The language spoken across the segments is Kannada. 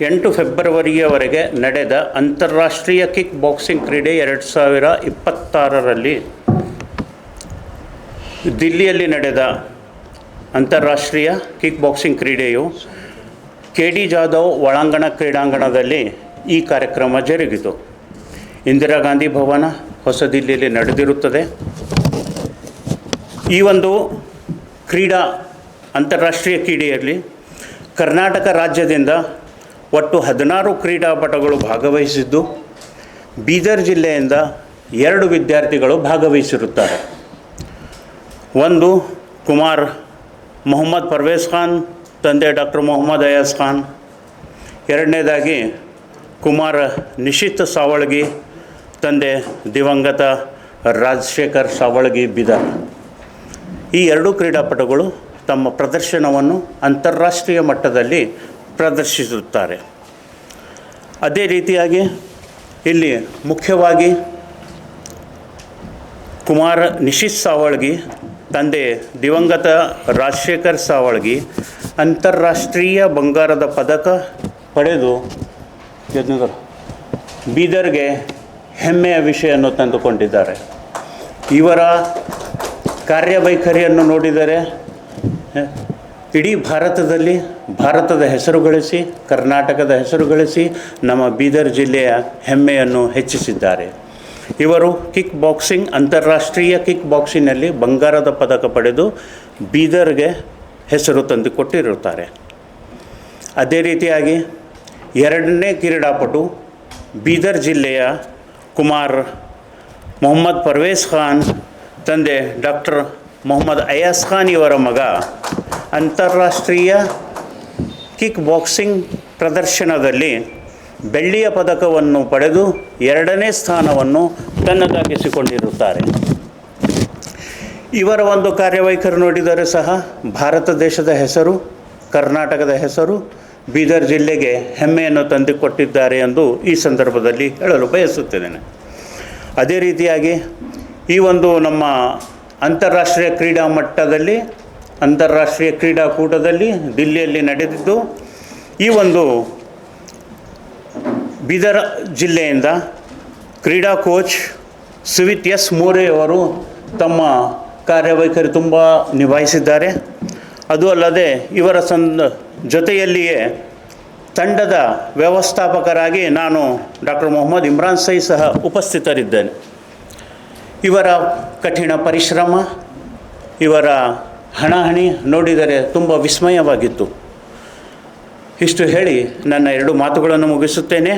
ಎಂಟು ಫೆಬ್ರವರಿಯವರೆಗೆ ನಡೆದ ಅಂತಾರಾಷ್ಟ್ರೀಯ ಕಿಕ್ ಬಾಕ್ಸಿಂಗ್ ಕ್ರೀಡೆ 2026ರಲ್ಲಿ ದಿಲ್ಲಿಯಲ್ಲಿ ನಡೆದ ಅಂತಾರಾಷ್ಟ್ರೀಯ ಕಿಕ್ ಬಾಕ್ಸಿಂಗ್ ಕ್ರೀಡೆಯು KD ಜಾಧವ್ ಒಳಾಂಗಣ ಕ್ರೀಡಾಂಗಣದಲ್ಲಿ ಈ ಕಾರ್ಯಕ್ರಮ ಜರುಗಿತು. ಇಂದಿರಾ ಗಾಂಧಿ ಭವನ ಹೊಸ ದಿಲ್ಲಿಯಲ್ಲಿ ನಡೆದಿರುತ್ತದೆ. ಈ ಒಂದು ಅಂತಾರಾಷ್ಟ್ರೀಯ ಕ್ರೀಡೆಯಲ್ಲಿ ಕರ್ನಾಟಕ ರಾಜ್ಯದಿಂದ ಒಟ್ಟು 16 ಕ್ರೀಡಾಪಟುಗಳು ಭಾಗವಹಿಸಿದ್ದು, ಬೀದರ್ ಜಿಲ್ಲೆಯಿಂದ 2 ವಿದ್ಯಾರ್ಥಿಗಳು ಭಾಗವಹಿಸಿರುತ್ತಾರೆ. ಒಂದು ಕುಮಾರ್ ಮೊಹಮ್ಮದ್ ಪರ್ವೇಜ್ ಖಾನ್, ತಂದೆ ಡಾಕ್ಟರ್ ಮೊಹಮ್ಮದ್ ಅಯಾಜ್ ಖಾನ್. ಎರಡನೇದಾಗಿ ಕುಮಾರ್ ನಿಶಿತ್ ಸಾವಳಗಿ, ತಂದೆ ದಿವಂಗತ ರಾಜಶೇಖರ್ ಸಾವಳಗಿ ಬೀದರ್. ಈ 2 ಕ್ರೀಡಾಪಟುಗಳು ತಮ್ಮ ಪ್ರದರ್ಶನವನ್ನು ಅಂತಾರಾಷ್ಟ್ರೀಯ ಮಟ್ಟದಲ್ಲಿ ಪ್ರದರ್ಶಿಸುತ್ತಾರೆ. ಅದೇ ರೀತಿಯಾಗಿ ಇಲ್ಲಿ ಮುಖ್ಯವಾಗಿ ಕುಮಾರ್ ನಿಶಿತ್ ಸಾವಳಗಿ, ತಂದೆ ದಿವಂಗತ ರಾಜಶೇಖರ್ ಸಾವಳಗಿ ಅಂತಾರಾಷ್ಟ್ರೀಯ ಬಂಗಾರದ ಪದಕ ಪಡೆದು ಬೀದರ್ಗೆ ಹೆಮ್ಮೆಯ ವಿಷಯವನ್ನು ತಂದುಕೊಂಡಿದ್ದಾರೆ. ಇವರ ಕಾರ್ಯವೈಖರಿಯನ್ನು ನೋಡಿದರೆ ಇಡೀ ಭಾರತದ ಹೆಸರು ಗಳಿಸಿ, ಕರ್ನಾಟಕದ ಹೆಸರು ಗಳಿಸಿ, ನಮ್ಮ ಬೀದರ್ ಜಿಲ್ಲೆಯ ಹೆಮ್ಮೆಯನ್ನು ಹೆಚ್ಚಿಸಿದ್ದಾರೆ. ಇವರು ಅಂತಾರಾಷ್ಟ್ರೀಯ ಕಿಕ್ ಬಾಕ್ಸಿಂಗ್ನಲ್ಲಿ ಬಂಗಾರದ ಪದಕ ಪಡೆದು ಬೀದರ್ಗೆ ಹೆಸರು ತಂದುಕೊಟ್ಟಿರುತ್ತಾರೆ. ಅದೇ ರೀತಿಯಾಗಿ ಎರಡನೇ ಕ್ರೀಡಾಪಟು ಬೀದರ್ ಜಿಲ್ಲೆಯ ಕುಮಾರ್ ಮೊಹಮ್ಮದ್ ಪರ್ವೇಜ್ ಖಾನ್, ತಂದೆ ಡಾಕ್ಟರ್ ಮೊಹಮ್ಮದ್ ಅಯಾಜ್ ಖಾನ್ ಇವರ ಮಗ ಅಂತಾರಾಷ್ಟ್ರೀಯ ಕಿಕ್ ಬಾಕ್ಸಿಂಗ್ ಪ್ರದರ್ಶನದಲ್ಲಿ ಬೆಳ್ಳಿಯ ಪದಕವನ್ನು ಪಡೆದು 2ನೇ ಸ್ಥಾನವನ್ನು ತನ್ನದಾಗಿಸಿಕೊಂಡಿರುತ್ತಾರೆ. ಇವರ ಒಂದು ಕಾರ್ಯವೈಖರಿ ನೋಡಿದರೆ ಸಹ ಭಾರತ ದೇಶದ ಹೆಸರು, ಕರ್ನಾಟಕದ ಹೆಸರು, ಬೀದರ್ ಜಿಲ್ಲೆಗೆ ಹೆಮ್ಮೆಯನ್ನು ತಂದುಕೊಟ್ಟಿದ್ದಾರೆ ಎಂದು ಈ ಸಂದರ್ಭದಲ್ಲಿ ಹೇಳಲು ಬಯಸುತ್ತಿದ್ದೇನೆ. ಅದೇ ರೀತಿಯಾಗಿ ಈ ಒಂದು ನಮ್ಮ ಅಂತಾರಾಷ್ಟ್ರೀಯ ಕ್ರೀಡಾಕೂಟದಲ್ಲಿ ದಿಲ್ಲಿಯಲ್ಲಿ ನಡೆದಿದ್ದು, ಈ ಒಂದು ಬೀದರ್ ಜಿಲ್ಲೆಯಿಂದ ಕ್ರೀಡಾ ಕೋಚ್ ಸುವಿತ್ ಎಸ್ ಮೋರೆ ಅವರು ತಮ್ಮ ಕಾರ್ಯವೈಖರಿ ತುಂಬ ನಿಭಾಯಿಸಿದ್ದಾರೆ. ಅದು ಅಲ್ಲದೆ ಇವರ ಜೊತೆಯಲ್ಲಿಯೇ ತಂಡದ ವ್ಯವಸ್ಥಾಪಕರಾಗಿ ನಾನು ಡಾಕ್ಟರ್ ಮೊಹಮ್ಮದ್ ಇಮ್ರಾನ್ ಸೈ ಸಹ ಉಪಸ್ಥಿತರಿದ್ದೇನೆ. ಇವರ ಕಠಿಣ ಪರಿಶ್ರಮ, ಇವರ ಹಣಾಹಣಿ ನೋಡಿದರೆ ತುಂಬ ವಿಸ್ಮಯವಾಗಿತ್ತು. ಇಷ್ಟು ಹೇಳಿ ನನ್ನ 2 ಮಾತುಗಳನ್ನು ಮುಗಿಸುತ್ತೇನೆ.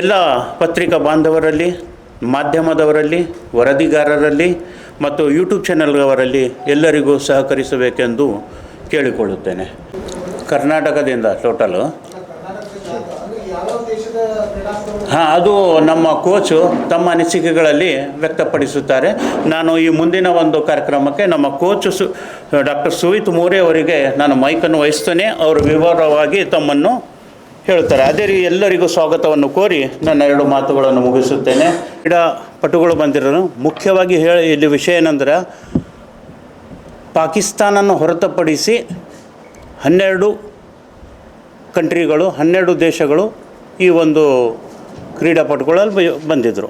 ಎಲ್ಲ ಪತ್ರಿಕಾ ಬಾಂಧವರಲ್ಲಿ, ಮಾಧ್ಯಮದವರಲ್ಲಿ, ವರದಿಗಾರರಲ್ಲಿ ಮತ್ತು ಯೂಟ್ಯೂಬ್ ಚಾನಲ್ಯವರಲ್ಲಿ ಎಲ್ಲರಿಗೂ ಸಹಕರಿಸಬೇಕೆಂದು ಕೇಳಿಕೊಳ್ಳುತ್ತೇನೆ. ಕರ್ನಾಟಕದಿಂದ ಟೋಟಲು ಅದು ನಮ್ಮ ಕೋಚು ತಮ್ಮ ಅನಿಸಿಕೆಗಳಲ್ಲಿ ವ್ಯಕ್ತಪಡಿಸುತ್ತಾರೆ. ನಾನು ಈ ಮುಂದಿನ ಒಂದು ಕಾರ್ಯಕ್ರಮಕ್ಕೆ ನಮ್ಮ ಕೋಚು ಡಾಕ್ಟರ್ ಸುವಿತ್ ಮೋರೆ ಅವರಿಗೆ ನಾನು ಮೈಕನ್ನು ವಹಿಸ್ತೇನೆ. ಅವರು ವಿವರವಾಗಿ ತಮ್ಮನ್ನು ಹೇಳುತ್ತಾರೆ. ಅದೇ ರೀತಿ ಎಲ್ಲರಿಗೂ ಸ್ವಾಗತವನ್ನು ಕೋರಿ ನನ್ನ 2 ಮಾತುಗಳನ್ನು ಮುಗಿಸುತ್ತೇನೆ. ಕ್ರೀಡಾಪಟುಗಳು ಬಂದಿರೋದು ಮುಖ್ಯವಾಗಿ ಇಲ್ಲಿ ವಿಷಯ ಏನಂದ್ರೆ, ಪಾಕಿಸ್ತಾನನ್ನು ಹೊರತುಪಡಿಸಿ 12 ದೇಶಗಳು ಈ ಒಂದು ಕ್ರೀಡಾಪಟುಗಳಲ್ಲಿ ಬಂದಿದ್ದರು.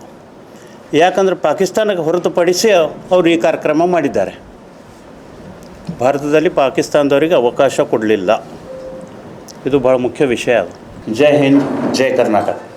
ಯಾಕಂದರೆ ಪಾಕಿಸ್ತಾನಕ್ಕೆ ಹೊರತುಪಡಿಸಿ ಅವರು ಈ ಕಾರ್ಯಕ್ರಮ ಮಾಡಿದ್ದಾರೆ. ಭಾರತದಲ್ಲಿ ಪಾಕಿಸ್ತಾನದವರಿಗೆ ಅವಕಾಶ ಕೊಡಲಿಲ್ಲ. ಇದು ಭಾಳ ಮುಖ್ಯ ವಿಷಯ. ಅದು ಜೈ ಹಿಂದ್, ಜೈ ಕರ್ನಾಟಕ.